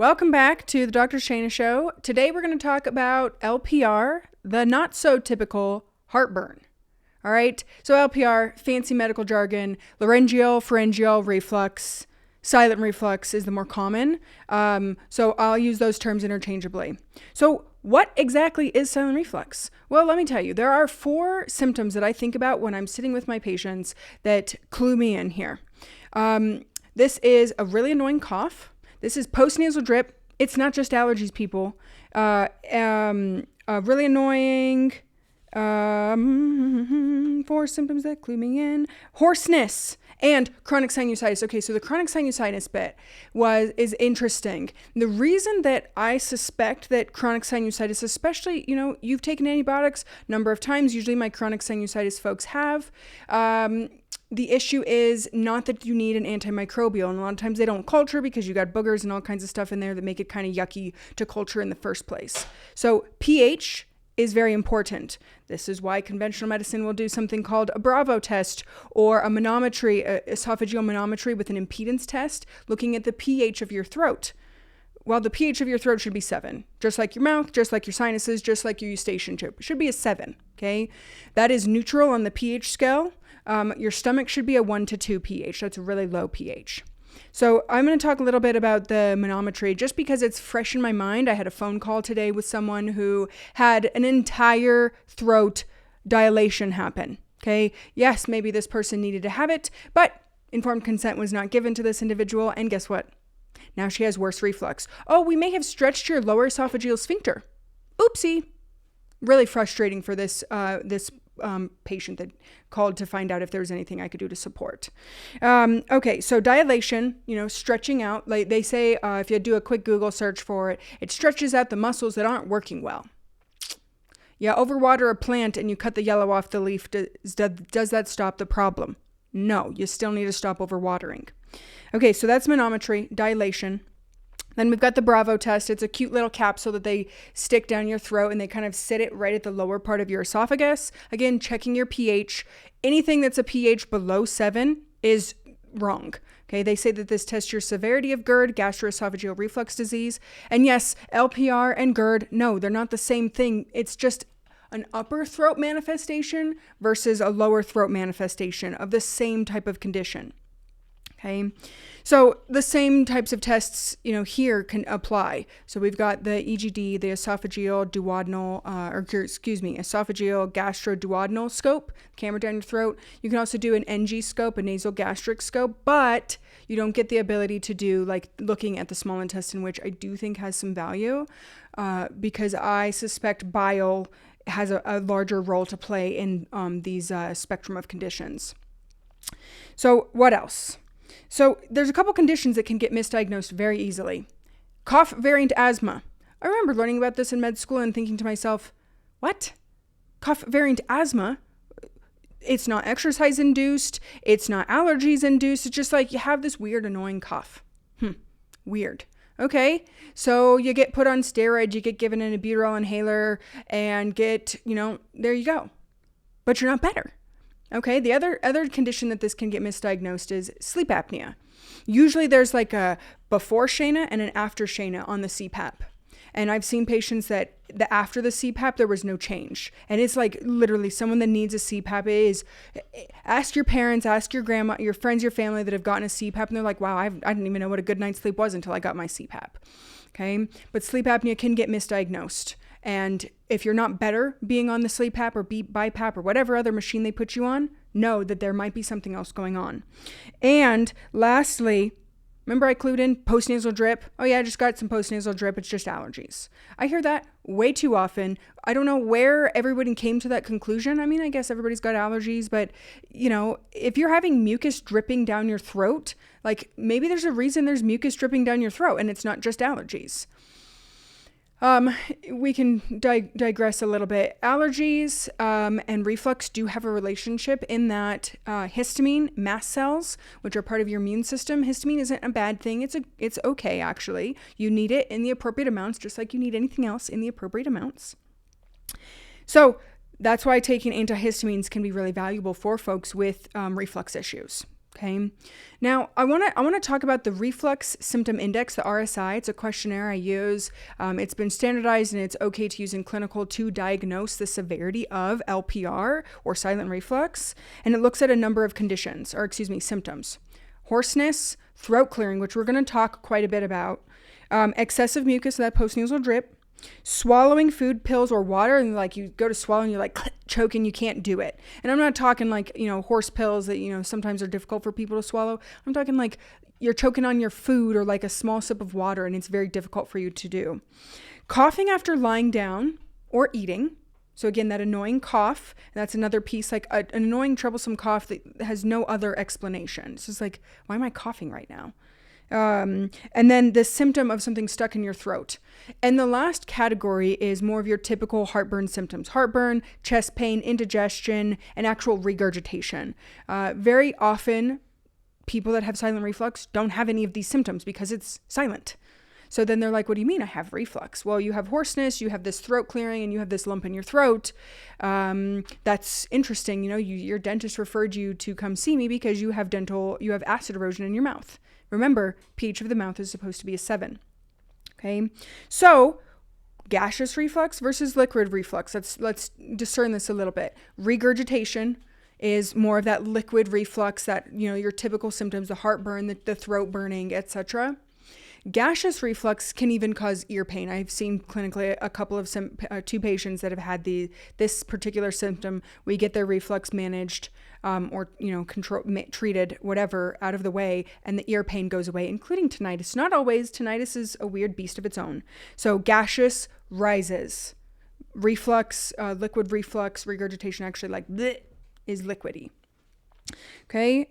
Welcome back to the Dr. Shana Show. Today we're going to talk about LPR, the not so typical heartburn. All right, so LPR, fancy medical jargon, laryngeal, pharyngeal, reflux, silent reflux is the more common. So I'll use those terms interchangeably. So what exactly is silent reflux? Well, let me tell you, there are 4 symptoms that I think about when I'm sitting with my patients that clue me in here. This is a really annoying cough. This is postnasal drip. It's not just allergies, people. Really annoying 4 symptoms that clue me in. Hoarseness and chronic sinusitis. Okay, so the chronic sinusitis bit is interesting. The reason that I suspect that chronic sinusitis, especially, you've taken antibiotics a number of times. Usually my chronic sinusitis folks have. The issue is not that you need an antimicrobial, and a lot of times they don't culture because you got boogers and all kinds of stuff in there that make it kind of yucky to culture in the first place. So pH is very important. This is why conventional medicine will do something called a Bravo test or a manometry, esophageal manometry with an impedance test, looking at the pH of your throat. Well, the pH of your throat should be 7, just like your mouth, just like your sinuses, just like your eustachian tube. It should be a 7, okay? That is neutral on the pH scale. Your stomach should be a 1 to 2 pH. That's a really low pH. So I'm going to talk a little bit about the manometry just because it's fresh in my mind. I had a phone call today with someone who had an entire throat dilation happen. Okay. Yes, maybe this person needed to have it, but informed consent was not given to this individual. And guess what? Now she has worse reflux. Oh, we may have stretched your lower esophageal sphincter. Oopsie. Really frustrating for this patient that called to find out if there was anything I could do to support. Okay, so dilation, stretching out, like they say, if you do a quick Google search for it, it stretches out the muscles that aren't working well. Yeah, overwater a plant and you cut the yellow off the leaf. Does that stop the problem? No, you still need to stop overwatering. Okay, so that's manometry, dilation. Then we've got the Bravo test. It's a cute little capsule that they stick down your throat and they kind of sit it right at the lower part of your esophagus. Again, checking your pH. Anything that's a pH below 7 is wrong. Okay, they say that this tests your severity of GERD, gastroesophageal reflux disease. And yes, LPR and GERD, no, they're not the same thing. It's just an upper throat manifestation versus a lower throat manifestation of the same type of condition. Okay, so the same types of tests, here can apply. So we've got the EGD, the esophageal gastroduodenal scope, camera down your throat. You can also do an NG scope, a nasal gastric scope, but you don't get the ability to do like looking at the small intestine, which I do think has some value because I suspect bile has a larger role to play in these spectrum of conditions. So what else? So there's a couple conditions that can get misdiagnosed very easily. Cough variant asthma. I remember learning about this in med school and thinking to myself, what? Cough variant asthma? It's not exercise induced. It's not allergies induced. It's just like you have this weird annoying cough. Weird. Okay, so you get put on steroids, you get given an albuterol inhaler and get, there you go. But you're not better. Okay, the other condition that this can get misdiagnosed is sleep apnea. Usually there's like a before Shana and an after Shana on the CPAP. And I've seen patients that after the CPAP, there was no change. And it's like literally someone that needs a CPAP is, ask your parents, ask your grandma, your friends, your family that have gotten a CPAP. And they're like, wow, I didn't even know what a good night's sleep was until I got my CPAP. Okay, but sleep apnea can get misdiagnosed. And if you're not better being on the sleep-ap or BiPAP or whatever other machine they put you on, know that there might be something else going on. And lastly, remember I clued in postnasal drip? Oh yeah, I just got some postnasal drip. It's just allergies. I hear that way too often. I don't know where everybody came to that conclusion. I mean, I guess everybody's got allergies, but if you're having mucus dripping down your throat, like maybe there's a reason there's mucus dripping down your throat and it's not just allergies. We can digress a little bit. Allergies and reflux do have a relationship in that histamine, mast cells, which are part of your immune system. Histamine isn't a bad thing. It's okay, actually. You need it in the appropriate amounts, just like you need anything else in the appropriate amounts. So that's why taking antihistamines can be really valuable for folks with reflux issues. Okay. Now I want to talk about the Reflux Symptom Index, the RSI. It's a questionnaire I use. It's been standardized and it's okay to use in clinical to diagnose the severity of LPR or silent reflux. And it looks at a number of conditions, or symptoms: hoarseness, throat clearing, which we're going to talk quite a bit about, excessive mucus, that postnasal drip, swallowing food, pills, or water, and like you go to swallow and you're like choking, you can't do it. And I'm not talking like, horse pills that, sometimes are difficult for people to swallow. I'm talking like you're choking on your food or like a small sip of water and it's very difficult for you to do. Coughing after lying down or eating. So again, that annoying cough, that's another piece, like an annoying, troublesome cough that has no other explanation. It's just like, why am I coughing right now? And then the symptom of something stuck in your throat. And the last category is more of your typical heartburn symptoms: heartburn, chest pain, indigestion, and actual regurgitation. Very often, people that have silent reflux don't have any of these symptoms because it's silent. So then they're like, what do you mean I have reflux? Well, you have hoarseness, you have this throat clearing, and you have this lump in your throat. That's interesting. Your dentist referred you to come see me because you have acid erosion in your mouth. Remember, pH of the mouth is supposed to be a 7. Okay. So gaseous reflux versus liquid reflux. Let's discern this a little bit. Regurgitation is more of that liquid reflux, that, your typical symptoms, the heartburn, the throat burning, etc. Gaseous reflux can even cause ear pain. I've seen clinically a couple of 2 patients that have had this particular symptom. We get their reflux managed, or treated, whatever, out of the way, and the ear pain goes away, including tinnitus. Not always. Tinnitus is a weird beast of its own. So gaseous rises. Reflux, liquid reflux, regurgitation, actually like bleh, is liquidy. Okay.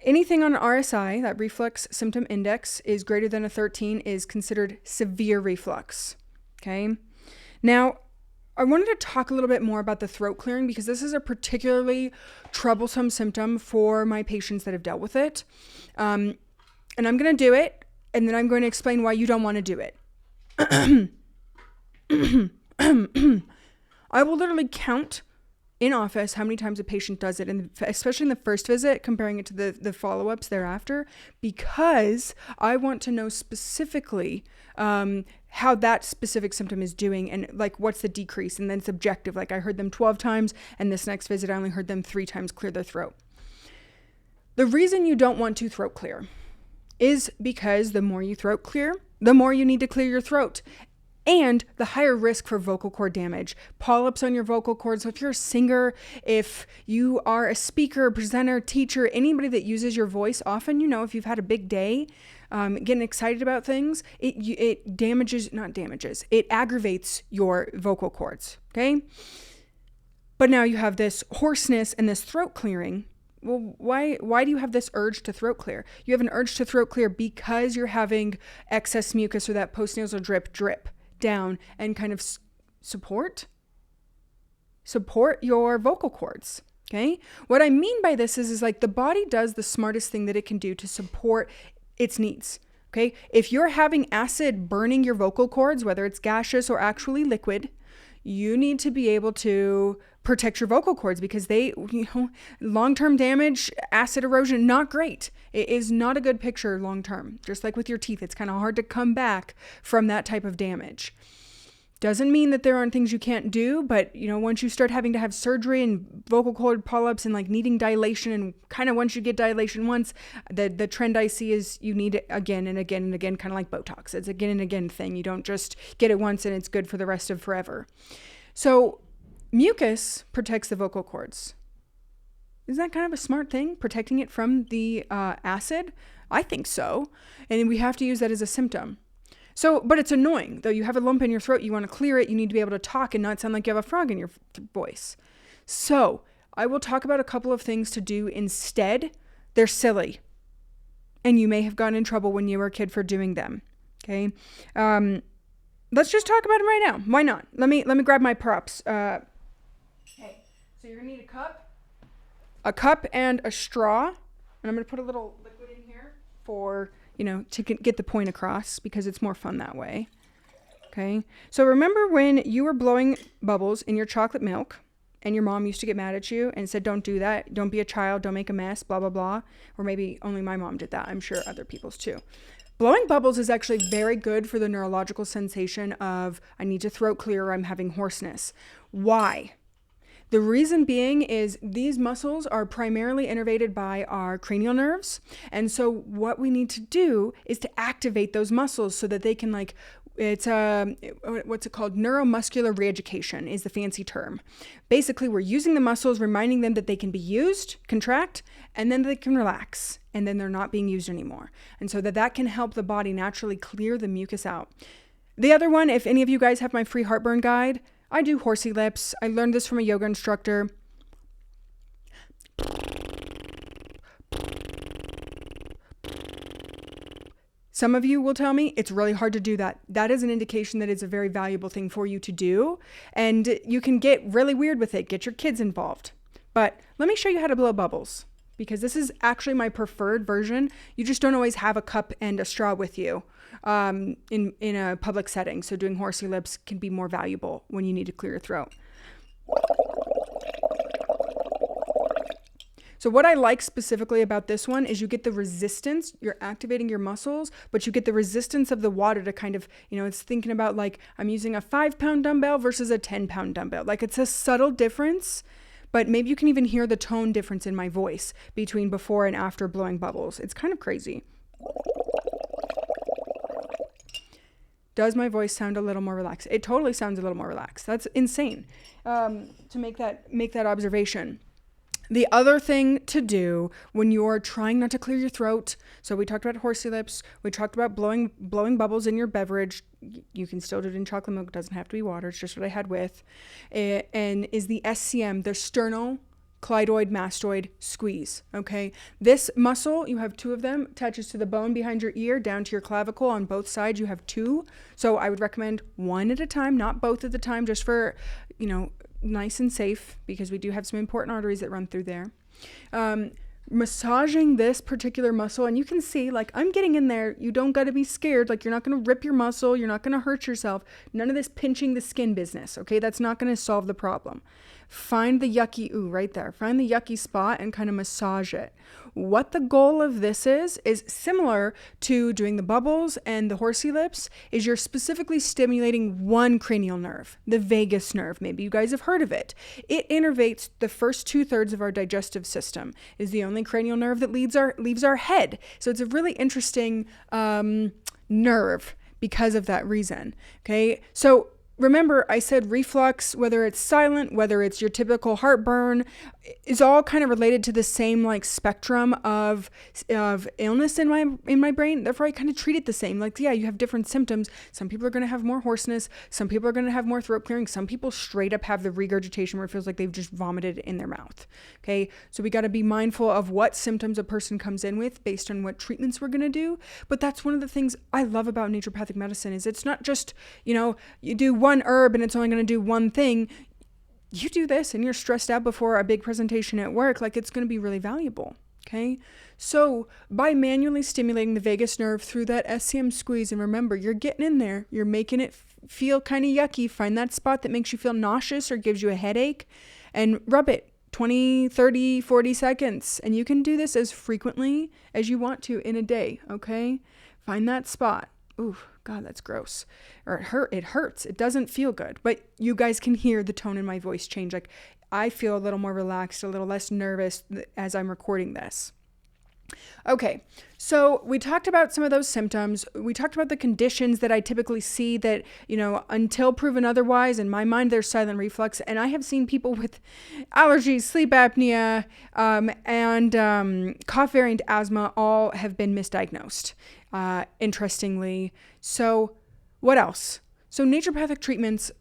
Anything on RSI, that reflux symptom index, is greater than a 13 is considered severe reflux. Okay. Now, I wanted to talk a little bit more about the throat clearing because this is a particularly troublesome symptom for my patients that have dealt with it. And I'm going to do it, and then I'm going to explain why you don't want to do it. I will literally count in office how many times a patient does it, and especially in the first visit, comparing it to the follow-ups thereafter, because I want to know specifically how that specific symptom is doing and like what's the decrease, and then it's objective. Like I heard them 12 times, and this next visit I only heard them 3 times clear their throat. The reason you don't want to throat clear is because the more you throat clear, the more you need to clear your throat. And the higher risk for vocal cord damage, polyps on your vocal cords. So if you're a singer, if you are a speaker, presenter, teacher, anybody that uses your voice often, if you've had a big day, getting excited about things, it aggravates your vocal cords. Okay. But now you have this hoarseness and this throat clearing. Well, why do you have this urge to throat clear? You have an urge to throat clear because you're having excess mucus or that postnasal drip down and kind of support your vocal cords. Okay. What I mean by this is like the body does the smartest thing that it can do to support its needs. Okay. If you're having acid burning your vocal cords, whether it's gaseous or actually liquid, you need to be able to protect your vocal cords because they, long-term damage, acid erosion, not great. It is not a good picture long-term. Just like with your teeth, it's kind of hard to come back from that type of damage. Doesn't mean that there aren't things you can't do, but once you start having to have surgery and vocal cord polyps and like needing dilation, and kind of once you get dilation once, the trend I see is you need it again and again and again, kind of like Botox. It's again and again thing. You don't just get it once and it's good for the rest of forever. So mucus protects the vocal cords. Isn't that kind of a smart thing, protecting it from the acid? I think so. And we have to use that as a symptom. So, but it's annoying, though. You have a lump in your throat, you want to clear it, you need to be able to talk and not sound like you have a frog in your voice. So, I will talk about a couple of things to do instead. They're silly, and you may have gotten in trouble when you were a kid for doing them. Okay, let's just talk about them right now. Why not? Let me grab my props. Okay, so you're gonna need a cup and a straw, and I'm gonna put a little liquid in here for to get the point across because it's more fun that way. Okay. So remember when you were blowing bubbles in your chocolate milk and your mom used to get mad at you and said, don't do that. Don't be a child. Don't make a mess, blah, blah, blah. Or maybe only my mom did that. I'm sure other people's too. Blowing bubbles is actually very good for the neurological sensation of I need to throat clear or I'm having hoarseness. Why? The reason being is these muscles are primarily innervated by our cranial nerves. And so what we need to do is to activate those muscles so that they can it's what's it called? Neuromuscular reeducation is the fancy term. Basically, we're using the muscles, reminding them that they can be used, contract, and then they can relax, and then they're not being used anymore. And so that can help the body naturally clear the mucus out. The other one, if any of you guys have my free heartburn guide, I do horsey lips. I learned this from a yoga instructor. Some of you will tell me it's really hard to do that. That is an indication that it's a very valuable thing for you to do. And you can get really weird with it. Get your kids involved. But let me show you how to blow bubbles, because this is actually my preferred version. You just don't always have a cup and a straw with you in a public setting. So doing horsey lips can be more valuable when you need to clear your throat. So what I like specifically about this one is you get the resistance, you're activating your muscles, but you get the resistance of the water to kind of, it's thinking about like I'm using a 5-pound dumbbell versus a 10-pound dumbbell. Like it's a subtle difference, but maybe you can even hear the tone difference in my voice between before and after blowing bubbles. It's kind of crazy. Does my voice sound a little more relaxed? It totally sounds a little more relaxed. That's insane to make that observation. The other thing to do when you're trying not to clear your throat, so we talked about horsey lips, we talked about blowing bubbles in your beverage. You can still do it in chocolate milk. It doesn't have to be water. It's just what I had with. And is the SCM, the sternocleidoid mastoid squeeze, okay? This muscle, you have 2 of them, attaches to the bone behind your ear, down to your clavicle. On both sides, you have 2. So I would recommend 1 at a time, not both at a time, just for, nice and safe, because we do have some important arteries that run through there. Massaging this particular muscle, and you can see I'm getting in there. You don't got to be scared. You're not going to rip your muscle. You're not going to hurt yourself. None of this pinching the skin business. Okay. That's not going to solve the problem. Find the yucky, right there. Find the yucky spot and kind of massage it. What the goal of this is similar to doing the bubbles and the horsey lips, is you're specifically stimulating one cranial nerve, the vagus nerve. Maybe you guys have heard of it. It innervates the first 2/3 of our digestive system, is the only cranial nerve that leaves our head. So it's a really interesting nerve because of that reason. Okay. So remember, I said reflux, whether it's silent, whether it's your typical heartburn, is all kind of related to the same spectrum of illness in my brain. Therefore, I kind of treat it the same. You have different symptoms. Some people are going to have more hoarseness. Some people are going to have more throat clearing. Some people straight up have the regurgitation where it feels like they've just vomited in their mouth. Okay, so we got to be mindful of what symptoms a person comes in with based on what treatments we're going to do. But that's one of the things I love about naturopathic medicine is it's not just, you do one herb and it's only going to do one thing. You do this and you're stressed out before a big presentation at work, it's going to be really valuable. Okay. So by manually stimulating the vagus nerve through that SCM squeeze, and remember, you're getting in there, you're making it feel kind of yucky. Find that spot that makes you feel nauseous or gives you a headache and rub it 20, 30, 40 seconds. And you can do this as frequently as you want to in a day. Okay. Find that spot. Ooh, God, that's gross. Or it hurts. It doesn't feel good. But you guys can hear the tone in my voice change. I feel a little more relaxed, a little less nervous as I'm recording this. Okay, so we talked about some of those symptoms. We talked about the conditions that I typically see that, until proven otherwise, in my mind, there's silent reflux. And I have seen people with allergies, sleep apnea, and cough variant asthma all have been misdiagnosed, interestingly. So what else? So naturopathic treatments,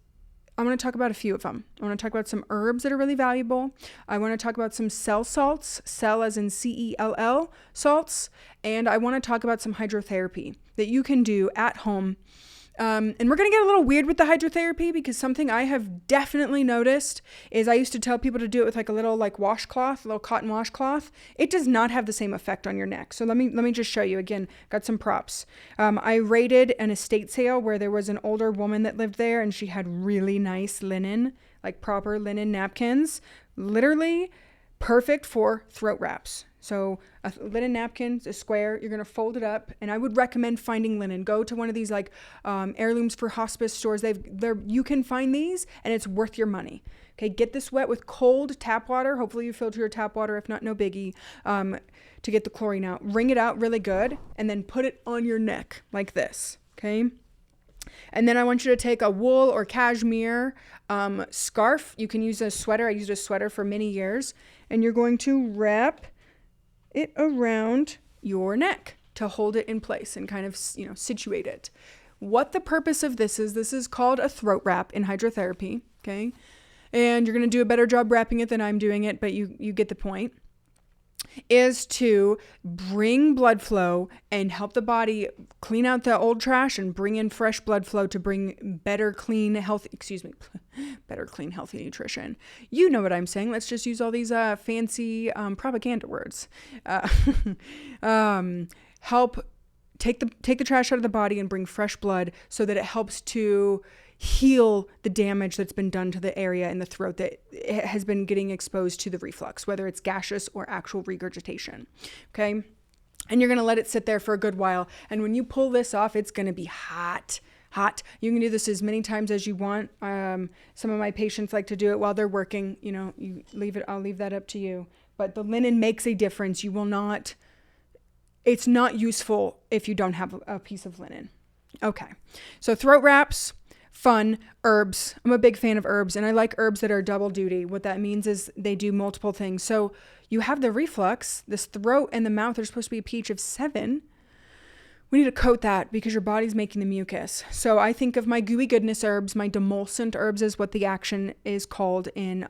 I want to talk about a few of them. I want to talk about some herbs that are really valuable. I want to talk about some cell salts, cell as in CELL salts. And I want to talk about some hydrotherapy that you can do at home And we're going to get a little weird with the hydrotherapy, because something I have definitely noticed is I used to tell people to do it with like a little like washcloth, a little cotton washcloth. It does not have the same effect on your neck. So let me just show you again. Got some props. I raided an estate sale where there was an older woman that lived there, and she had really nice linen, like proper linen napkins, literally perfect for throat wraps. So a linen napkin, a square, you're going to fold it up. And I would recommend finding linen. Go to one of these like heirlooms for hospice stores. You can find these, and it's worth your money. Okay, get this wet with cold tap water. Hopefully you filter your tap water. If not, no biggie, to get the chlorine out. Wring it out really good, and then put it on your neck like this. Okay. And then I want you to take a wool or cashmere scarf. You can use a sweater. I used a sweater for many years. And you're going to wrap it around your neck to hold it in place and kind of, situate it. What the purpose of this is called a throat wrap in hydrotherapy, okay? And you're going to do a better job wrapping it than I'm doing it, but you get the point. Is to bring blood flow and help the body clean out the old trash and bring in fresh blood flow to bring better, clean, healthy nutrition. You know what I'm saying. Let's just use all these fancy propaganda words. Help take the trash out of the body and bring fresh blood so that it helps to heal the damage that's been done to the area in the throat that has been getting exposed to the reflux, whether it's gaseous or actual regurgitation. Okay. And you're going to let it sit there for a good while. And when you pull this off, it's going to be hot. You can do this as many times as you want. Some of my patients like to do it while they're working. You leave it. I'll leave that up to you. But the linen makes a difference. It's not useful if you don't have a piece of linen. Okay. So throat wraps. Fun. Herbs. I'm a big fan of herbs, and I like herbs that are double duty. What that means is they do multiple things. So you have the reflux, this throat and the mouth are supposed to be a pH of 7. We need to coat that because your body's making the mucus. So I think of my gooey goodness herbs, my demulcent herbs is what the action is called in,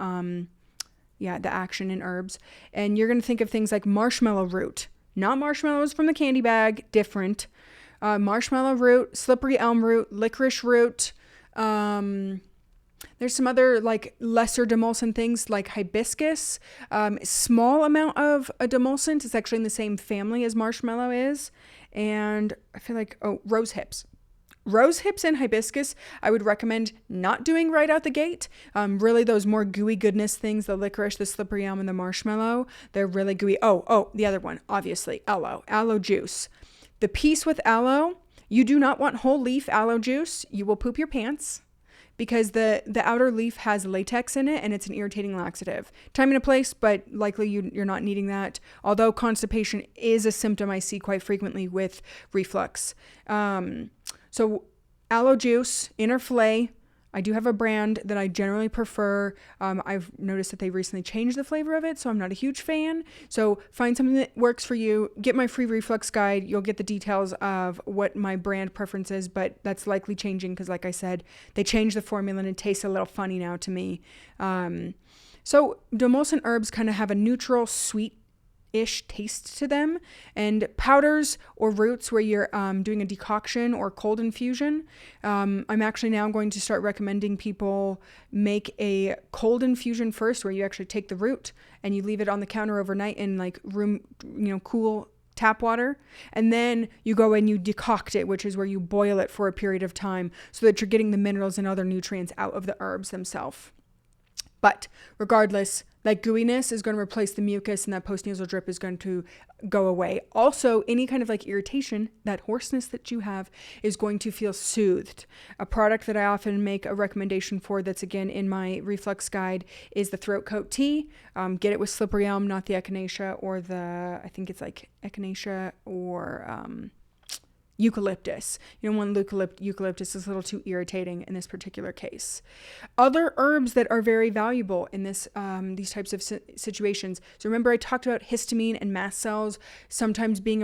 the action in herbs. And you're going to think of things like marshmallow root, not marshmallows from the candy bag, different. Marshmallow root, slippery elm root, licorice root. There's some other like lesser demulcent things like hibiscus. Small amount of a demulcent. It's actually in the same family as marshmallow is. And I feel like, rose hips. Rose hips and hibiscus, I would recommend not doing right out the gate. Really those more gooey goodness things, the licorice, the slippery elm, and the marshmallow, they're really gooey. The other one, obviously, aloe juice. The piece with aloe, you do not want whole leaf aloe juice. You will poop your pants because the outer leaf has latex in it and it's an irritating laxative. Time and a place, but likely you're not needing that. Although constipation is a symptom I see quite frequently with reflux. So aloe juice, inner fillet. I do have a brand that I generally prefer. I've noticed that they recently changed the flavor of it, so I'm not a huge fan. So find something that works for you. Get my free reflux guide. You'll get the details of what my brand preference is, but that's likely changing because, like I said, they changed the formula and it tastes a little funny now to me. So demulcent herbs kind of have a neutral, sweet-ish taste to them, and powders or roots where you're doing a decoction or cold infusion. I'm actually now going to start recommending people make a cold infusion first, where you actually take the root and you leave it on the counter overnight in like room, cool tap water, and then you go and you decoct it, which is where you boil it for a period of time so that you're getting the minerals and other nutrients out of the herbs themselves. But regardless, that gooiness is going to replace the mucus, and that postnasal drip is going to go away. Also, any kind of like irritation, that hoarseness that you have is going to feel soothed. A product that I often make a recommendation for that's again in my reflux guide is the throat coat tea. Get it with slippery elm, not the echinacea or I think it's like echinacea or eucalyptus. You don't want eucalyptus is a little too irritating in this particular case. Other herbs that are very valuable in this these types of situations. So remember I talked about histamine and mast cells sometimes being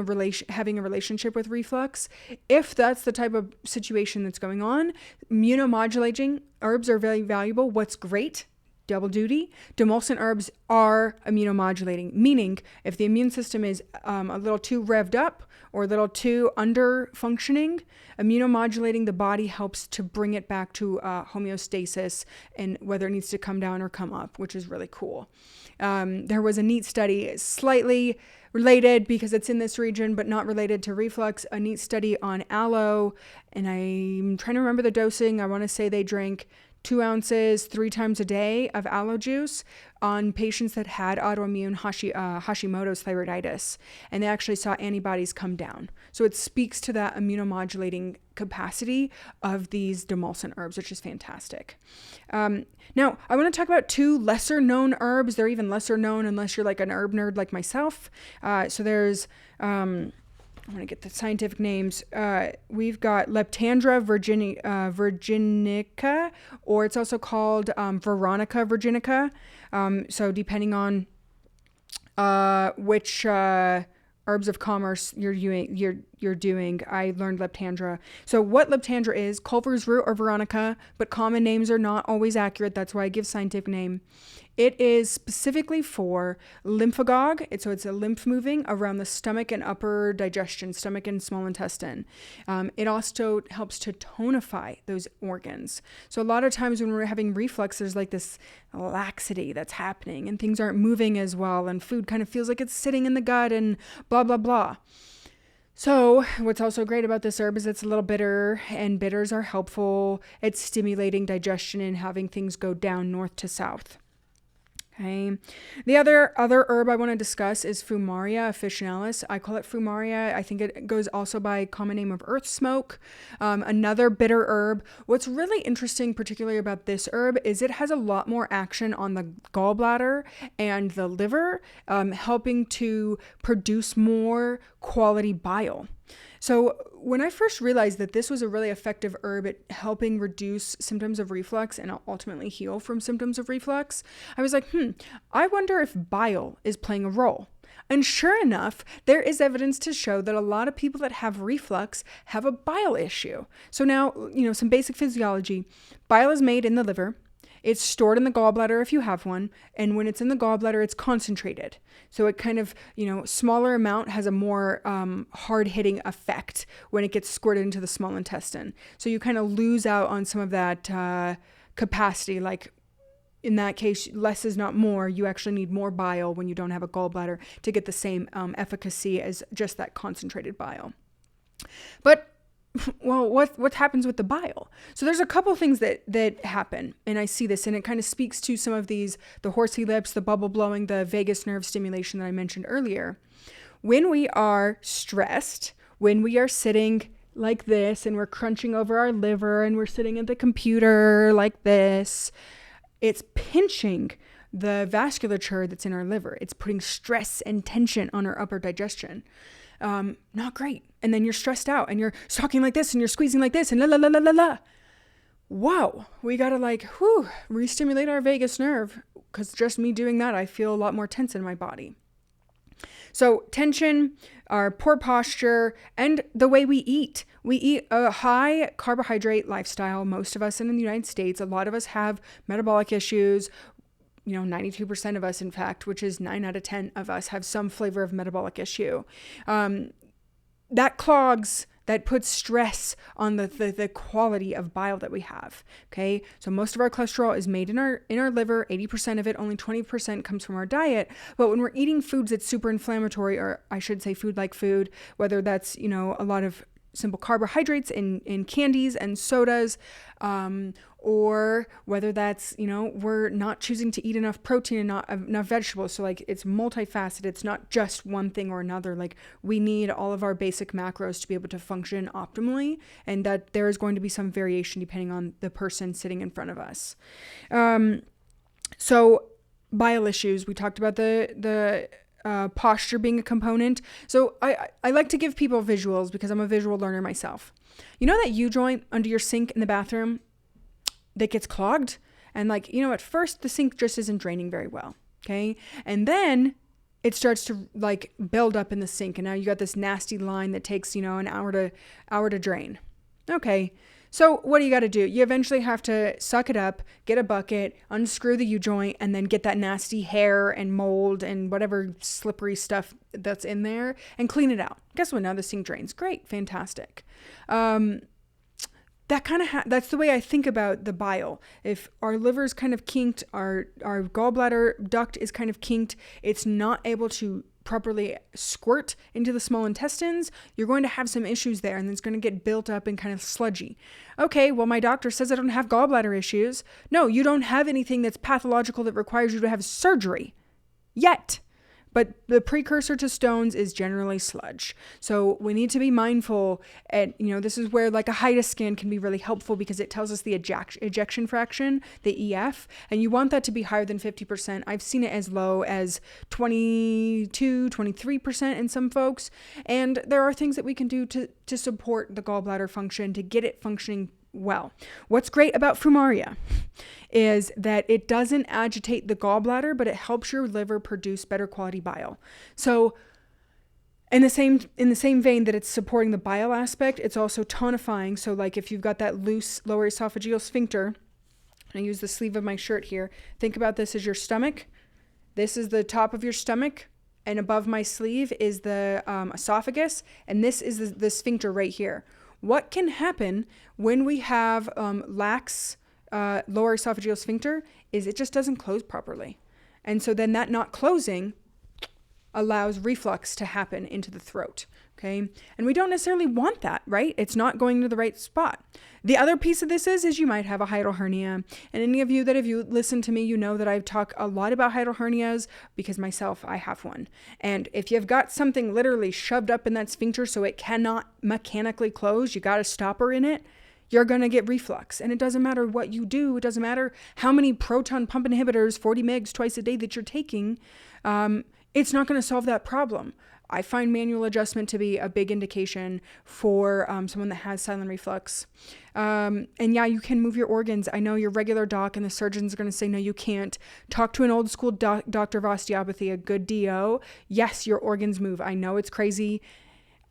having a relationship with reflux. If that's the type of situation that's going on, immunomodulating herbs are very valuable. What's great? Double duty. Demulcent herbs are immunomodulating, meaning if the immune system is a little too revved up or a little too under functioning, immunomodulating the body helps to bring it back to homeostasis, and whether it needs to come down or come up, which is really cool. There was a neat study, slightly related because it's in this region, but not related to reflux, a neat study on aloe. And I'm trying to remember the dosing. I want to say they drank 2 ounces 3 times a day of aloe juice on patients that had autoimmune Hashimoto's thyroiditis. And they actually saw antibodies come down. So it speaks to that immunomodulating capacity of these demulcent herbs, which is fantastic. Now, I want to talk about 2 lesser known herbs. They're even lesser known unless you're like an herb nerd like myself. So there's... I want to get the scientific names. We've got Leptandra virginica, or it's also called Veronica virginica. So depending on which herbs of commerce you're doing, I learned Leptandra. So what Leptandra is, Culver's root or Veronica, but common names are not always accurate. That's why I give scientific name. It is specifically for lymphagogue. So it's a lymph moving around the stomach and upper digestion, stomach and small intestine. It also helps to tonify those organs. So a lot of times when we're having reflux, there's like this laxity that's happening and things aren't moving as well, and food kind of feels like it's sitting in the gut and blah, blah, blah. So what's also great about this herb is it's a little bitter, and bitters are helpful at stimulating digestion and having things go down north to south. Okay. The other herb I want to discuss is Fumaria officinalis. I call it Fumaria. I think it goes also by common name of earth smoke. Another bitter herb. What's really interesting, particularly about this herb, is it has a lot more action on the gallbladder and the liver, helping to produce more quality bile. So when I first realized that this was a really effective herb at helping reduce symptoms of reflux and ultimately heal from symptoms of reflux, I was like, I wonder if bile is playing a role. And sure enough, there is evidence to show that a lot of people that have reflux have a bile issue. So now, some basic physiology. Bile is made in the liver. It's stored in the gallbladder if you have one. And when it's in the gallbladder, it's concentrated. So it kind of, smaller amount has a more hard-hitting effect when it gets squirted into the small intestine. So you kind of lose out on some of that capacity. Like in that case, less is not more. You actually need more bile when you don't have a gallbladder to get the same efficacy as just that concentrated bile. But well, what happens with the bile? So there's a couple things that happen, and I see this, and it kind of speaks to some of these, the horsey lips, the bubble blowing, the vagus nerve stimulation that I mentioned earlier. When we are stressed, when we are sitting like this, and we're crunching over our liver, and we're sitting at the computer like this, it's pinching the vasculature that's in our liver. It's putting stress and tension on our upper digestion. Not great. And then you're stressed out and you're talking like this and you're squeezing like this and la la la la la la. Wow. We got to re-stimulate our vagus nerve, because just me doing that, I feel a lot more tense in my body. So tension, our poor posture, and the way we eat. We eat a high carbohydrate lifestyle. Most of us in the United States, a lot of us have metabolic issues. 92% of us, in fact, which is 9 out of 10 of us, have some flavor of metabolic issue. That clogs, that puts stress on the quality of bile that we have. Okay. So most of our cholesterol is made in our liver, 80% of it, only 20% comes from our diet. But when we're eating foods that's super inflammatory, or I should say food like food, whether that's, a lot of simple carbohydrates in candies and sodas, or whether that's, we're not choosing to eat enough protein and not enough vegetables. So it's multifaceted. It's not just one thing or another. We need all of our basic macros to be able to function optimally, and that there is going to be some variation depending on the person sitting in front of us. So bile issues, we talked about the posture being a component. So I like to give people visuals because I'm a visual learner myself. That U-joint under your sink in the bathroom that gets clogged? And at first the sink just isn't draining very well. Okay. And then it starts to build up in the sink. And now you got this nasty line that takes, an hour to drain. Okay. So what do you got to do? You eventually have to suck it up, get a bucket, unscrew the U-joint, and then get that nasty hair and mold and whatever slippery stuff that's in there and clean it out. Guess what? Now this thing drains. Great. Fantastic. That kind of that's the way I think about the bile. If our liver's kind of kinked, our gallbladder duct is kind of kinked, it's not able to properly squirt into the small intestines, you're going to have some issues there, and it's going to get built up and kind of sludgy. Okay, well, my doctor says I don't have gallbladder issues. No, you don't have anything that's pathological that requires you to have surgery yet. But the precursor to stones is generally sludge. So we need to be mindful. And, this is where like a HIDA scan can be really helpful because it tells us the ejection fraction, the EF, and you want that to be higher than 50%. I've seen it as low as 22, 23% in some folks. And there are things that we can do to support the gallbladder function, to get it functioning well. What's great about Fumaria is that it doesn't agitate the gallbladder, but it helps your liver produce better quality bile. So in the same vein that it's supporting the bile aspect, it's also tonifying. So like if you've got that loose lower esophageal sphincter, I use the sleeve of my shirt here. Think about this as your stomach. This is the top of your stomach, and above my sleeve is the esophagus, and this is the sphincter right here. What can happen when we have lax lower esophageal sphincter is it just doesn't close properly. And so then that not closing allows reflux to happen into the throat. Okay. And we don't necessarily want that, right? It's not going to the right spot. The other piece of this is you might have a hiatal hernia. And any of you that have listened to me, you know that I've talked a lot about hiatal hernias because myself, I have one. And if you've got something literally shoved up in that sphincter so it cannot mechanically close, you got a stopper in it, you're going to get reflux. And it doesn't matter what you do. It doesn't matter how many proton pump inhibitors, 40 mgs twice a day that you're taking. It's not going to solve that problem. I find manual adjustment to be a big indication for someone that has silent reflux. And yeah, you can move your organs. I know your regular doc and the surgeon's going to say, no, you can't. Talk to an old school doctor of osteopathy, a good DO. Yes, your organs move. I know it's crazy.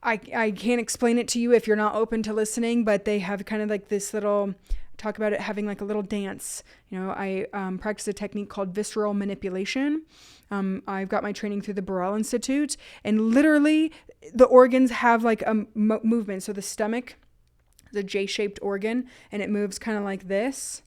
I can't explain it to you if you're not open to listening, but they have kind of like this little, talk about it having like a little dance. I practice a technique called visceral manipulation. I've got my training through the Burrell Institute, and literally the organs have like a movement. So the stomach is a J-shaped organ, and it moves kind of like this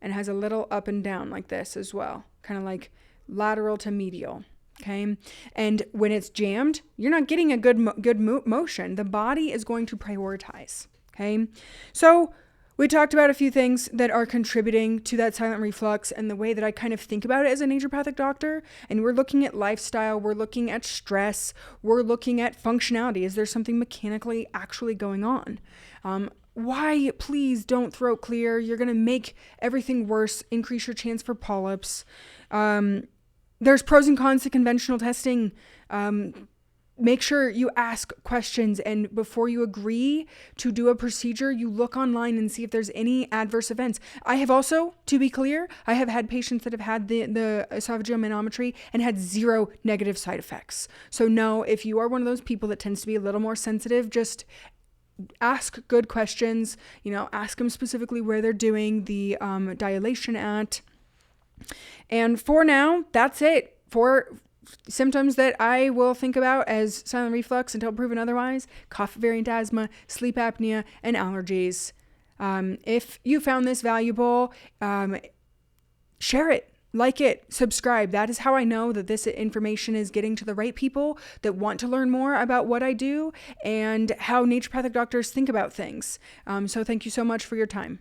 and has a little up and down like this as well, kind of like lateral to medial. Okay. And when it's jammed, you're not getting a good motion. The body is going to prioritize. Okay. So we talked about a few things that are contributing to that silent reflux and the way that I kind of think about it as a naturopathic doctor. And we're looking at lifestyle. We're looking at stress. We're looking at functionality. Is there something mechanically actually going on? Why, please don't throat clear. You're going to make everything worse, increase your chance for polyps. There's pros and cons to conventional testing. Make sure you ask questions, and before you agree to do a procedure, you look online and see if there's any adverse events. I have also, to be clear, I have had patients that have had the esophageal manometry and had 0 negative side effects. So no, if you are one of those people that tends to be a little more sensitive, just ask good questions. Ask them specifically where they're doing the dilation at. And for now, that's it for symptoms that I will think about as silent reflux until proven otherwise: cough variant asthma, sleep apnea, and allergies. If you found this valuable, share it, like it, subscribe. That is how I know that this information is getting to the right people that want to learn more about what I do and how naturopathic doctors think about things. So thank you so much for your time.